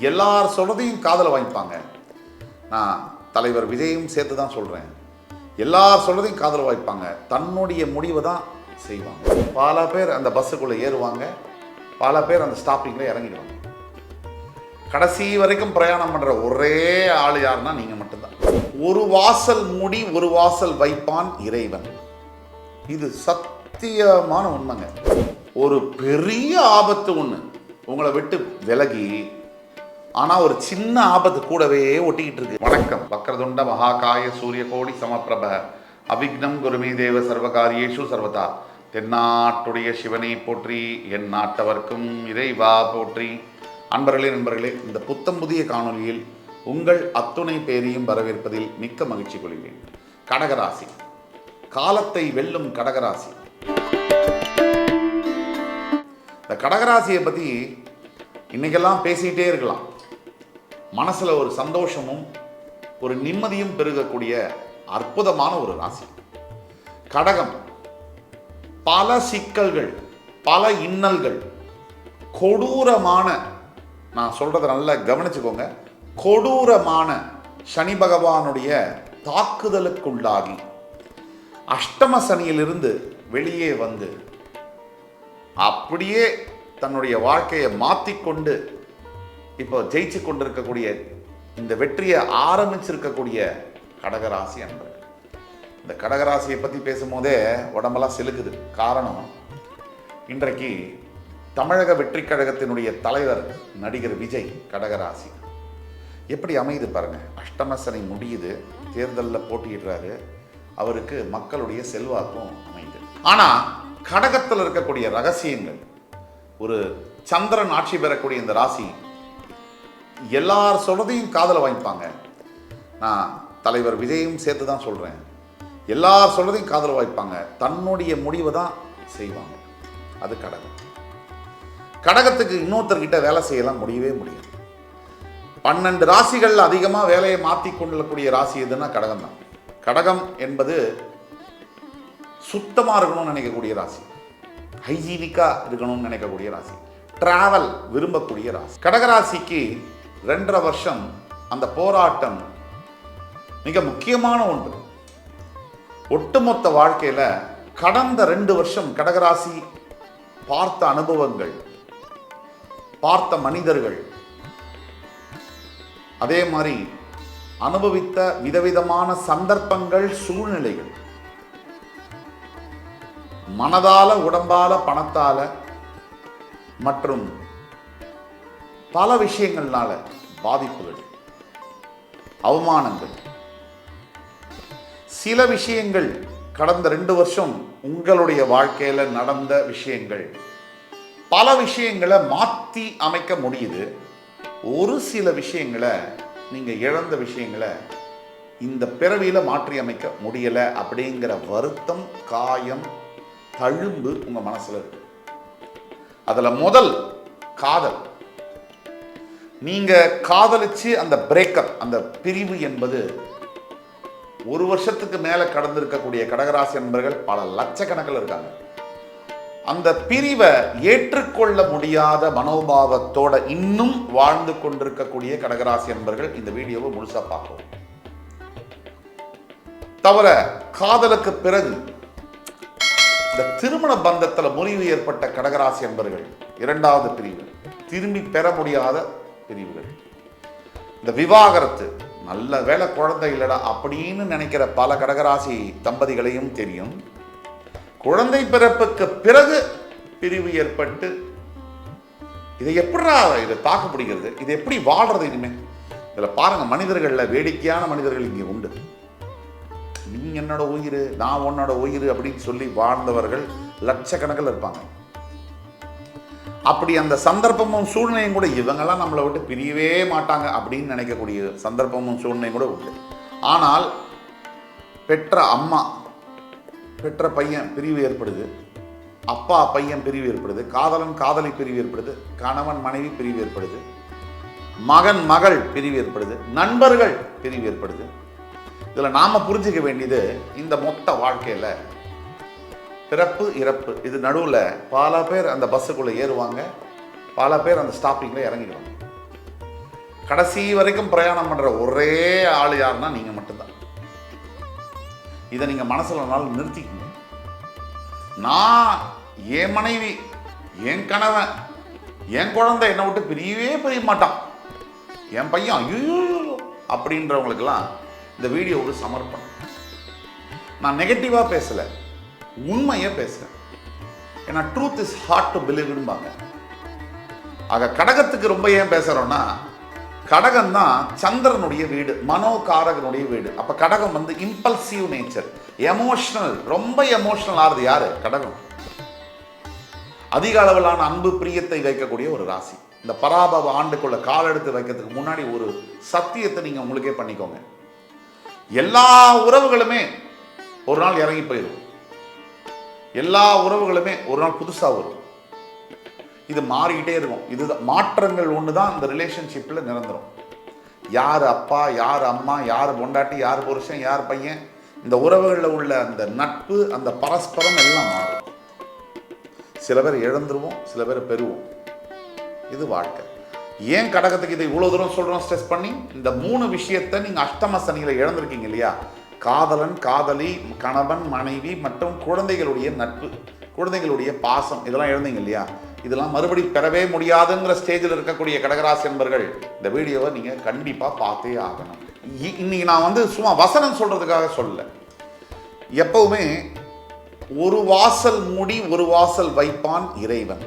எல்லார் சொல்றதையும் காதல வாங்கிப்பாங்க. நான் தலைவர் விஜயும் சேர்த்து தான் சொல்றேன். எல்லார் சொல்றதையும் காதல வாங்கிப்பாங்க, தன்னுடைய முடிவை தான் செய்வாங்க. பல பேர் அந்த பஸ்ஸுக்குள்ள ஏறுவாங்க, பல பேர் அந்த ஸ்டாப்பிங்ல இறங்கிடுவாங்க. கடைசி வரைக்கும் பிரயாணம் பண்ற ஒரே ஆள் யாருன்னா நீங்க மட்டும்தான். ஒரு வாசல் மூடி ஒரு வாசல் வைப்பான் இறைவன். இது சத்தியமான உண்மைங்க. ஒரு பெரிய ஆபத்து ஒண்ணு உங்களை விட்டு விலகி, ஆனா ஒரு சின்ன ஆபத்து கூடவே ஒட்டிக்கிட்டு இருக்கு. வணக்கம். வக்ரதுண்ட மகாகாய சூரிய கோடி சமப்பிரப அவிக்னம் குருமே தேவ சர்வகாரியேஷு சர்வதா. தென்னாட்டுடைய சிவனை போற்றி, என் நாட்டவர்க்கும் இறைவா போற்றி. அன்பர்களே, நண்பர்களே, இந்த புத்தம் புதிய காணொலியில் உங்கள் அத்துணை பேரையும் வரவேற்பதில் மிக்க மகிழ்ச்சி கொள்கிறேன். கடகராசி, காலத்தை வெல்லும் கடகராசி. இந்த கடகராசியை பற்றி இன்னைக்கெல்லாம் பேசிக்கிட்டே இருக்கலாம். மனசுல ஒரு சந்தோஷமும் ஒரு நிம்மதியும் பெருகக்கூடிய அற்புதமான ஒரு ராசி கடகம். பல சிக்கல்கள், பல இன்னல்கள், கொடூரமான, நான் சொல்றதை நல்லா கவனிச்சுக்கோங்க, கொடூரமான சனி பகவானுடைய தாக்குதலுக்குள்ளாகி அஷ்டம சனியிலிருந்து வெளியே வந்து அப்படியே தன்னுடைய வாழ்க்கையை மாற்றிக்கொண்டு இப்போ ஜெயிச்சு கொண்டிருக்கக்கூடிய, இந்த வெற்றியை ஆரம்பிச்சிருக்கக்கூடிய கடகராசி அன்பர்கள். இந்த கடகராசியை பற்றி பேசும்போதே உடம்பெல்லாம் சிலுக்குது. காரணம், இன்றைக்கு தமிழக வெற்றி கழகத்தினுடைய தலைவர் நடிகர் விஜய் கடகராசி. எப்படி அமையுது பாருங்க. அஷ்டமசனை முடியுது, தேர்தலில் போட்டியிடுறாரு, அவருக்கு மக்களுடைய செல்வாக்கும் அமையுது. ஆனால் கடகத்தில் இருக்கக்கூடிய ரகசியங்கள், ஒரு சந்திரன் ஆட்சி பெறக்கூடிய இந்த ராசி எல்லார் சொல்றதையும் காதல வாங்கிப்பாங்க. நான் தலைவர் விஜயும் சேர்த்து தான் சொல்றேன். எல்லார் சொல்றதையும் காதல வாங்கிப்பாங்க, தன்னுடைய முடிவை தான் செய்வாங்க. அது கடகம். கடகத்துக்கு இன்னொருத்தர்கிட்ட வேலை செய்யலாம் முடியவே முடியாது. 12 ராசிகள் அதிகமாக வேலையை மாற்றி கொள்ளக்கூடிய ராசி எதுன்னா கடகம் தான். கடகம் என்பது சுத்தமாக இருக்கணும்னு நினைக்கக்கூடிய ராசி, ஹைஜீனிக்காக இருக்கணும்னு நினைக்கக்கூடிய ராசி, டிராவல் விரும்பக்கூடிய ராசி. கடகராசிக்கு 2.5 வருஷம் அந்த போராட்டம் மிக முக்கியமான ஒன்று. ஒட்டுமொத்த வாழ்க்கையில் கடந்த 2 வருஷம் கடகராசி பார்த்த அனுபவங்கள், பார்த்த மனிதர்கள், அதே மாதிரி அனுபவித்த விதவிதமான சந்தர்ப்பங்கள், சூழ்நிலைகள், மனதால, உடம்பால, பணத்தால மற்றும் பல விஷயங்கள்னால பாதிப்புகள், அவமானங்கள், சில விஷயங்கள் கடந்த 2 வருஷம் உங்களுடைய வாழ்க்கையில நடந்த விஷயங்கள், பல விஷயங்களை மாற்றி அமைக்க முடியுது. ஒரு சில விஷயங்களை, நீங்க இழந்த விஷயங்களை இந்த பிறவியில மாற்றி அமைக்க முடியல அப்படிங்கிற வருத்தம், காயம், தழும்பு உங்க மனசுல இருக்கு. அதுல முதல் காதல். நீங்க காதலிச்சு அந்த பிரேக்கப், அந்த பிரிவு என்பது 1 வருஷத்துக்கு மேல கடந்திருக்கக்கூடிய கடகராசி நண்பர்கள் பல லட்சக்கணக்கில் இருக்காங்க. அந்த பிரிவை ஏற்றுக்கொள்ள முடியாத மனோபாவத்தோட இன்னும் வாழ்ந்து கொண்டிருக்கக்கூடிய கடகராசி நண்பர்கள் இந்த வீடியோவை முழுசா பார்ப்போம். தவிர காதலுக்கு பிறகு இந்த திருமண பந்தத்தில் முறிவு ஏற்பட்ட கடகராசி நண்பர்கள் 2வது பிரிவு, திரும்பி பெற முடியாத பிரிவுகள். இந்த விவாகரத்து, நல்ல வேலை குழந்தை இல்லடா அப்படின்னு நினைக்கிற பல கடகராசி தம்பதிகளையும் தெரியும். குழந்தை பிறப்புக்கு பிறகு பிரிவு ஏற்பட்டு இதை எப்படா இதை தாக்கு பிடிக்கிறது, இது எப்படி வாழ்றது இனிமே. இதில் பாருங்க, மனிதர்களில் வேடிக்கையான மனிதர்கள் இங்கே உண்டு. நீ என்னோட உயிர், நான் உன்னோட உயிர் அப்படின்னு சொல்லி வாழ்ந்தவர்கள் லட்சக்கணக்கில் இருப்பாங்க. அப்படி அந்த சந்தர்ப்பமும் சூழ்நிலையும் கூட, இவங்கெல்லாம் நம்மளை விட்டு பிரியவே மாட்டாங்க அப்படின்னு நினைக்கக்கூடிய சந்தர்ப்பமும் சூழ்நிலையும் கூட உண்டு. ஆனால் பெற்ற அம்மா, பெற்ற பையன் பிரிவு ஏற்படுது, அப்பா பையன் பிரிவு ஏற்படுது, காதலன் காதலி பிரிவு ஏற்படுது, கணவன் மனைவி பிரிவு ஏற்படுது, மகன் மகள் பிரிவு ஏற்படுது, நண்பர்கள் பிரிவு ஏற்படுது. இதில் நாம புரிஞ்சுக்க வேண்டியது, இந்த மொத்த வாழ்க்கையில் பிறப்பு இறப்பு, இது நடுவில் பல பேர் அந்த பஸ்ஸுக்குள்ளே ஏறுவாங்க, பல பேர் அந்த ஸ்டாப்பிங்கில் இறங்கிடுவாங்க. கடைசி வரைக்கும் பிரயாணம் பண்ற ஒரே ஆள் யாருன்னா நீங்க மட்டும்தான். இதை நீங்க மனசுல நாள் நிறுத்திக்கணும். நான், என் மனைவி, என் கணவன், என் குழந்தை என்னை விட்டு பிரிய மாட்டான், என் பையன் ஐயோ அப்படின்றவங்களுக்கெல்லாம் இந்த வீடியோ ஒரு சமர்ப்பணம். நான் நெகட்டிவா பேசல, உண்மையை பேசுறேன். ஏன்னா ட்ரூத் இஸ் ஹார்ட் டு பிலீவ்பாங்க. ஆக கடகத்துக்கு ரொம்ப ஏன் பேசுறோம்னா, கடகம் தான் சந்திரனுடைய வீடு, மனோகாரகனுடைய வீடு. அப்ப கடகம் வந்து இம்பல்சிவ் நேச்சர், எமோஷனல், ரொம்ப எமோஷனல் ஆறுது யாரு? கடகம். அதிக அளவிலான அன்பு பிரியத்தை வைக்கக்கூடிய ஒரு ராசி. இந்த பராபவ ஆண்டுக்குள்ள கால் எடுத்து வைக்கிறதுக்கு முன்னாடி ஒரு சத்தியத்தை நீங்க உங்களுக்கே பண்ணிக்கோங்க. எல்லா உறவுகளுமே ஒரு நாள் இறங்கி போயிடும், எல்லா உறவுகளுமே ஒரு நாள் புதுசா வரும். இது மாறிக்கிட்டே இருக்கும். இது மாற்றங்கள் ஒண்ணுதான் இந்த ரிலேஷன்ஷிப்ல நிரந்தரம். யார் அப்பா, யார் அம்மா, யார் பொண்டாட்டி, யார் புருஷன், யார் பையன், இந்த உறவுகளில் உள்ள அந்த நட்பு, அந்த பரஸ்பரம் எல்லாம் மாறும். சில பேர் இழந்துருவோம், சில பேர் பெறுவோம். இது வாழ்க்கை. ஏன் கடகத்துக்கு இதை இவ்வளவு தூரம் சொல்றோம் ஸ்ட்ரெஸ் பண்ணி? இந்த 3 விஷயத்தை நீங்க அஷ்டம சனியில இழந்திருக்கீங்க இல்லையா? காதலன், காதலி, கணவன், மனைவி மற்றும் குழந்தைகளுடைய நட்பு, குழந்தைகளுடைய பாசம், இதெல்லாம் இழந்தீங்க இல்லையா? இதெல்லாம் மறுபடி பெறவே முடியாதுங்கிற ஸ்டேஜில் இருக்கக்கூடிய கடகராசி என்பர்கள் இந்த வீடியோவை நீங்க கண்டிப்பா பார்த்தே ஆகணும். இன்னைக்கு நான் வந்து சும்மா வசனம் சொல்றதுக்காக சொல்லல. எப்பவுமே ஒரு வாசல் மூடி ஒரு வாசல் வைப்பான் இறைவன்.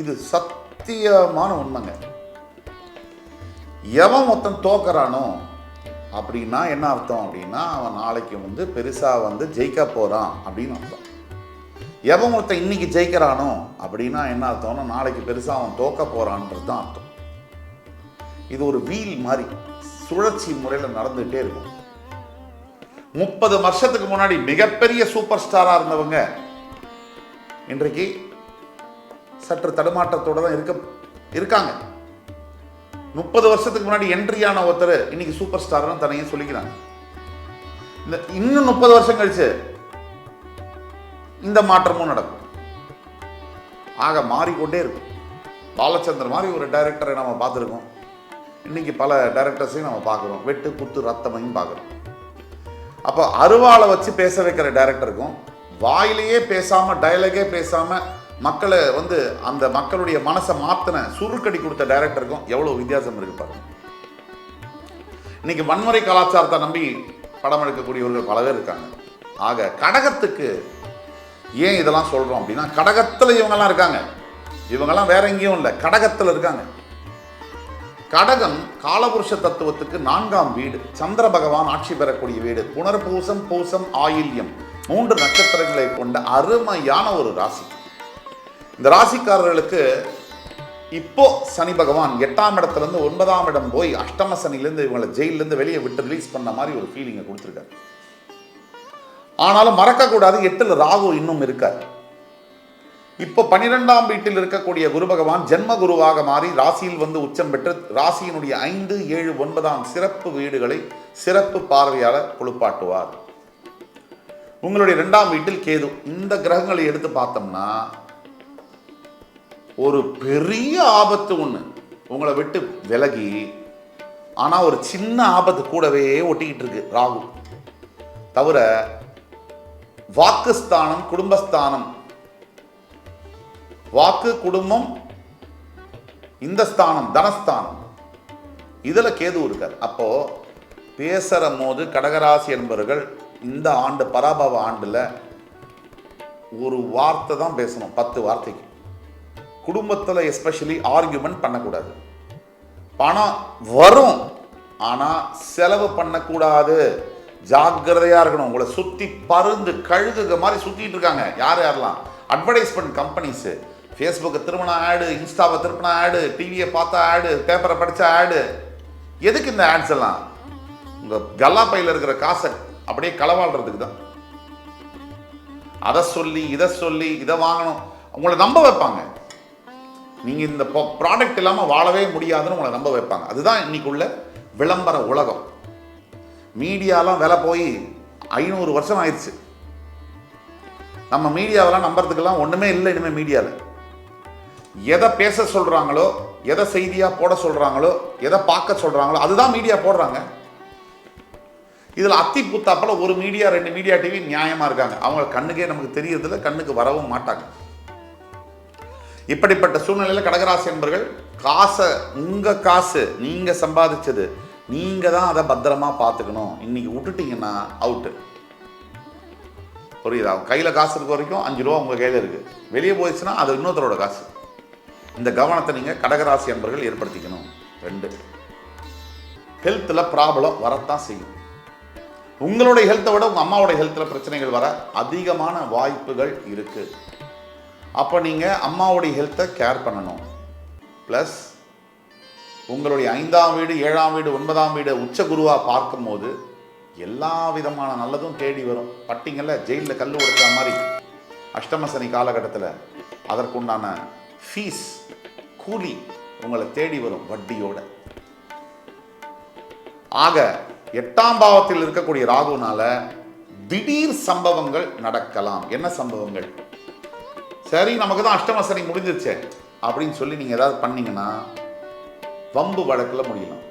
இது சத்தியமான உண்மைங்க. எவன் மொத்தம் தோக்கறானோ அப்படின்னா என்ன அர்த்தம் அப்படின்னா, அவன் நாளைக்கு வந்து பெருசா வந்து ஜெயிக்க போறான் அப்படின்னு அர்த்தம். எவன் ஒருத்தன் இன்னைக்கு ஜெயிக்கிறானோ அப்படின்னா என்ன அர்த்தம்னா, நாளைக்கு பெருசா அவன் தோக்க போறான்றது தான் அர்த்தம். இது ஒரு வீல் மாதிரி சுழற்சி முறையில் நடந்துகிட்டே இருக்கும். 30 வருஷத்துக்கு முன்னாடி மிகப்பெரிய சூப்பர் ஸ்டாரா இருந்தவங்க இன்றைக்கு சற்று தடுமாற்றத்தோட தான் இருக்காங்க. 30 வருஷத்துக்கு முன்னாடி என்ட்ரியான ஒருத்தர் இன்னைக்கு சூப்பர் ஸ்டார்னு தனியாக சொல்லிக்கிறாங்க. இன்னும் 30 வருஷம் கழிச்சு இந்த மாற்றமும் நடக்கும். ஆக மாறிக்கொண்டே இருக்கும். பாலச்சந்தர் மாதிரி ஒரு டைரக்டரை நம்ம பார்த்துருக்கோம், இன்னைக்கு பல டைரக்டர்ஸையும் நம்ம பார்க்குறோம். வெட்டு குத்து ரத்தமையும் பார்க்குறோம். அப்போ அருவாளை வச்சு பேச வைக்கிற டைரக்டருக்கும், வாயிலேயே பேசாம டயலாகே பேசாம மக்களை வந்து அந்த மக்களுடைய மனசை மாத்தின சுருக்கடி கொடுத்த டைரக்டருக்கும் எவ்வளவு வித்தியாசம் இருக்கு பாருங்க. இன்னைக்கு வன்முறை கலாச்சாரத்தை நம்பி படம் எடுக்கக்கூடியவர்கள் பல பேர் இருக்காங்க. ஆக கடகத்துக்கு ஏன் இதெல்லாம் சொல்றோம் அப்படின்னா, கடகத்துல இவங்கெல்லாம் இருக்காங்க. இவங்கெல்லாம் வேற எங்கேயும் இல்லை, கடகத்துல இருக்காங்க. கடகம் காலபுருஷ தத்துவத்துக்கு 4ஆம் வீடு, சந்திர பகவான் ஆட்சி பெறக்கூடிய வீடு. புனர்பூசம், பூசம், ஆயில்யம் 3 நட்சத்திரங்களை கொண்ட அருமையான ஒரு ராசி. இந்த ராசிக்காரர்களுக்கு இப்போ சனி பகவான் 8ஆம் இடத்துல இருந்து 9ஆம் இடம் போய் அஷ்டம சனிலேருந்து இவங்களை ஜெயிலிருந்து வெளியே விட்டு ரிலீஸ் பண்ண மாதிரி ஒரு ஃபீலிங்கை கொடுத்துருக்காரு. ஆனாலும் மறக்கக்கூடாது, 8ல் ராகு இன்னும் இருக்கார். இப்போ 12ஆம் வீட்டில் இருக்கக்கூடிய குரு பகவான் ஜென்ம குருவாக மாறி ராசியில் வந்து உச்சம் பெற்று ராசியினுடைய 5, 7, 9ஆம் சிறப்பு வீடுகளை சிறப்பு பார்வையாளர் குளிப்பாட்டுவார். உங்களுடைய 2ஆம் வீட்டில் கேது. இந்த கிரகங்களை எடுத்து பார்த்தோம்னா ஒரு பெரிய ஆபத்து ஒன்று உங்களை விட்டு விலகி, ஆனால் ஒரு சின்ன ஆபத்து கூடவே ஒட்டிக்கிட்டு இருக்கு ராகு. தவிர வாக்குஸ்தானம், குடும்பஸ்தானம், வாக்கு, குடும்பம், இந்த ஸ்தானம் தனஸ்தானம், இதுல கேது இருக்கார். அப்போ பேசுற போது கடகராசி என்பவர்கள் இந்த ஆண்டு பராபவ ஆண்டுல ஒரு வார்த்தை தான் பேசணும், 10 வார்த்தைக்கு. குடும்பத்துல எஸ்பெஷலி ஆர்கியூமெண்ட் பண்ணக்கூடாது. பணம் வரும், ஆனா செலவு பண்ணக்கூடாது. ஜாக்கிரதையா இருக்கணும். உங்களை சுத்தி பருந்து கழுகுக மாதிரி சுத்திட்டு இருக்காங்க. யாரெல்லாம் அட்வர்டைஸ்மெண்ட் கம்பெனிஸ், ஃபேஸ்புக்கை திரும்பினா ஆடு, இன்ஸ்டாவை திரும்பினா ஆடு, டிவியை பார்த்தா ஆடு, பேப்பரை படித்தா ஆடு. எதுக்கு இந்த ஆட்ஸ் எல்லாம்? உங்கள் கல்லா பையில் இருக்கிற காசை அப்படியே களவாடுறதுக்கு தான். அதை சொல்லி இதை வாங்கணும், உங்களை நம்ப வைப்பாங்க. நீங்கள் இந்த ப்ராடக்ட் இல்லாமல் வாழவே முடியாதுன்னு உங்களை நம்ப வைப்பாங்க. அதுதான் இன்னைக்குள்ள விளம்பர உலகம். மீடியாலாம் விலை போய் 500 வருஷம் ஆயிடுச்சு. நம்ம மீடியாவெல்லாம் நம்புறதுக்கெல்லாம் ஒன்றுமே இல்லை இனிமேல். மீடியாவில் எதை பேச சொல்கிறாங்களோ, எதை செய்தியா போட சொல்றாங்களோ, எதை பார்க்க சொல்றாங்களோ அதுதான் மீடியா போடுறாங்க. இதுல அத்தி புத்தாப்பல ஒரு மீடியா 2 மீடியா டிவி நியாயமா இருக்காங்க. அவங்க கண்ணுக்கே நமக்கு தெரியறதில்ல, கண்ணுக்கு வரவும் மாட்டாங்க. இப்படிப்பட்ட சூழ்நிலையில கடகராசி என்பர்கள் காசை, உங்க காசு நீங்க சம்பாதிச்சது, நீங்க தான் அதை பத்திரமா பார்த்துக்கணும். இன்னைக்கு விட்டுட்டீங்கன்னா அவுட்டு. புரியுதா? கையில் காசு இருக்க வரைக்கும் 5 ரூபா உங்கள் கையில் இருக்குது. வெளியே போயிடுச்சுன்னா அது இன்னொருத்தரோட காசு. இந்த கவனத்தை நீங்கள் கடகராசி அன்பர்கள் ஏற்படுத்திக்கணும். 2, ஹெல்த்தில் ப்ராப்ளம் வரத்தான் செய்யும். உங்களுடைய ஹெல்த்தை விட உங்கள் அம்மாவோடைய ஹெல்த்தில் பிரச்சனைகள் வர அதிகமான வாய்ப்புகள் இருக்குது. அப்போ நீங்கள் அம்மாவுடைய ஹெல்த்தை கேர் பண்ணணும். ப்ளஸ் உங்களுடைய 5ஆம் வீடு, 7ஆம் வீடு, 9ஆம் வீடு உச்ச குருவாக பார்க்கும்போது எல்லா விதமான நல்லதும் தேடி வரும். பட்டிங்கல்ல ஜெயிலில் கல் உடைச்ச மாதிரி அஷ்டம சனி காலகட்டத்தில் அதற்குண்டான ஃபீஸ், கூலி உங்களை தேடி வரும் வட்டியோட. ஆக 8ஆம் பாவத்தில் இருக்கக்கூடிய ராகுனால திடீர் சம்பவங்கள் நடக்கலாம். என்ன சம்பவங்கள்? சரி, நமக்கு தான் அஷ்டம சனி முடிஞ்சிருச்சே அப்படின்னு சொல்லி நீங்கள் ஏதாவது பண்ணீங்கன்னா வம்பு வழக்கில் முடியலாம்.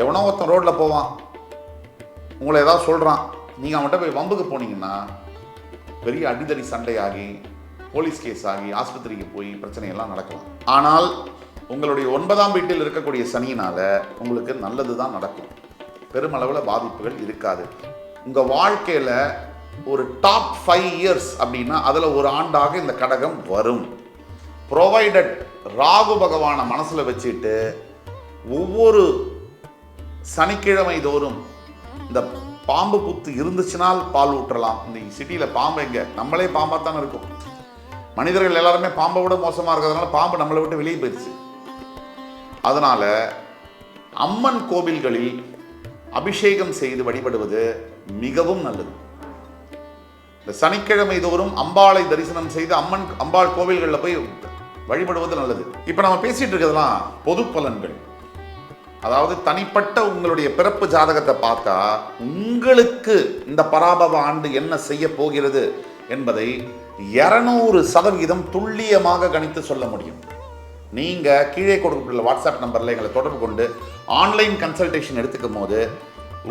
எவனோ ஒருத்தன் ரோட்டில் போவான், உங்களை ஏதாவது சொல்கிறான், நீங்கள் அவன்கிட்ட போய் வம்புக்கு போனீங்கன்னா பெரிய அடிதடி சண்டையாகி போலீஸ் கேஸ் ஆகி ஆஸ்பத்திரிக்கு போய் பிரச்சனையெல்லாம் நடக்கலாம். ஆனால் உங்களுடைய 9ஆம் வீட்டில் இருக்கக்கூடிய சனியினால் உங்களுக்கு நல்லது தான் நடக்கும். பெருமளவில் பாதிப்புகள் இருக்காது. உங்கள் வாழ்க்கையில் ஒரு டாப் 5 இயர்ஸ் அப்படின்னா அதில் ஒரு ஆண்டாக இந்த கடகம் வரும். ப்ரொவைடட் ராகு பகவானை மனசில் வச்சுட்டு ஒவ்வொரு சனிக்கிழமை தோறும் இந்த பாம்பு புத்து இருந்துச்சுனால் பால் ஊற்றலாம். இந்த சிட்டியில் பாம்பு எங்கே? நம்மளே பாம்பாக தானே இருக்கும். மனிதர்கள் எல்லாருமே பாம்பை விட மோசமாக இருக்கிறதுனால பாம்பு நம்மளை விட்டு வெளியே போயிடுச்சு. அதனால் அம்மன் கோவில்களில் அபிஷேகம் செய்து வழிபடுவது மிகவும் நல்லது. இந்த சனிக்கிழமை தோறும் அம்பாளை தரிசனம் செய்து அம்பாள் கோவில்களில் போய் வழிபடுவது நல்லது. இப்போ நம்ம பேசிட்டு இருக்கிறதுலாம் பொது பலன்கள். அதாவது தனிப்பட்ட உங்களுடைய பிறப்பு ஜாதகத்தை பார்த்தா உங்களுக்கு இந்த பராபவ ஆண்டு என்ன செய்ய போகிறது என்பதை 200% துல்லியமாக கணித்து சொல்ல முடியும். நீங்கள் கீழே கொடுக்கப்பட்டுள்ள வாட்ஸ்அப் நம்பரில் எங்களை தொடர்பு கொண்டு ஆன்லைன் கன்சல்டேஷன் எடுத்துக்கும் போது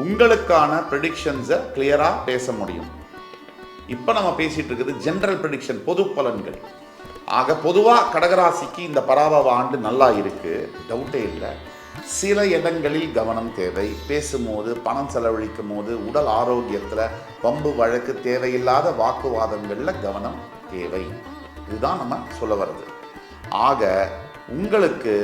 உங்களுக்கான ப்ரெடிக்ஷன்ஸை கிளியராக பேச முடியும். இப்போ நம்ம பேசிட்டு இருக்கிறது ஜென்ரல் ப்ரெடிக்ஷன், பொது பலன்கள். ஆக பொதுவாக கடகராசிக்கு இந்த பராபவ ஆண்டு நல்லா இருக்கு, டவுட்டே இல்லை. சில இடங்களில் கவனம் தேவை. பேசும்போது, பணம் செலவழிக்கும் போது, உடல் ஆரோக்கியத்தில் வம்பு வழக்கு, தேவையில்லாத வாக்குவாதங்களில் கவனம் தேவை. இதுதான் நம்ம சொல்ல வர்றது. ஆக உங்களுக்கு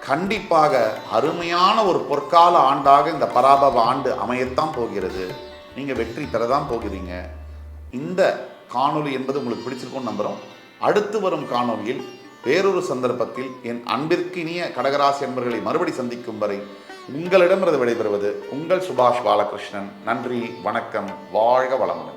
கண்டிப்பாக அருமையான ஒரு பொற்கால ஆண்டாக இந்த பராபவ ஆண்டு அமையத்தான் போகிறது. நீங்கள் வெற்றி பெறதான் போகிறீங்க. இந்த காணொளி என்பது உங்களுக்கு பிடிச்சிருக்கும்னு நம்புகிறோம். அடுத்து வரும் காணொளியில் வேறொரு சந்தர்ப்பத்தில் என் அன்பிற்கினிய கடகராசி என்பர்களை மறுபடி சந்திக்கும் வரை உங்களிடமிருந்து விடைபெறுவது உங்கள் சுபாஷ் பாலகிருஷ்ணன். நன்றி, வணக்கம், வாழ்க வளமுடன்.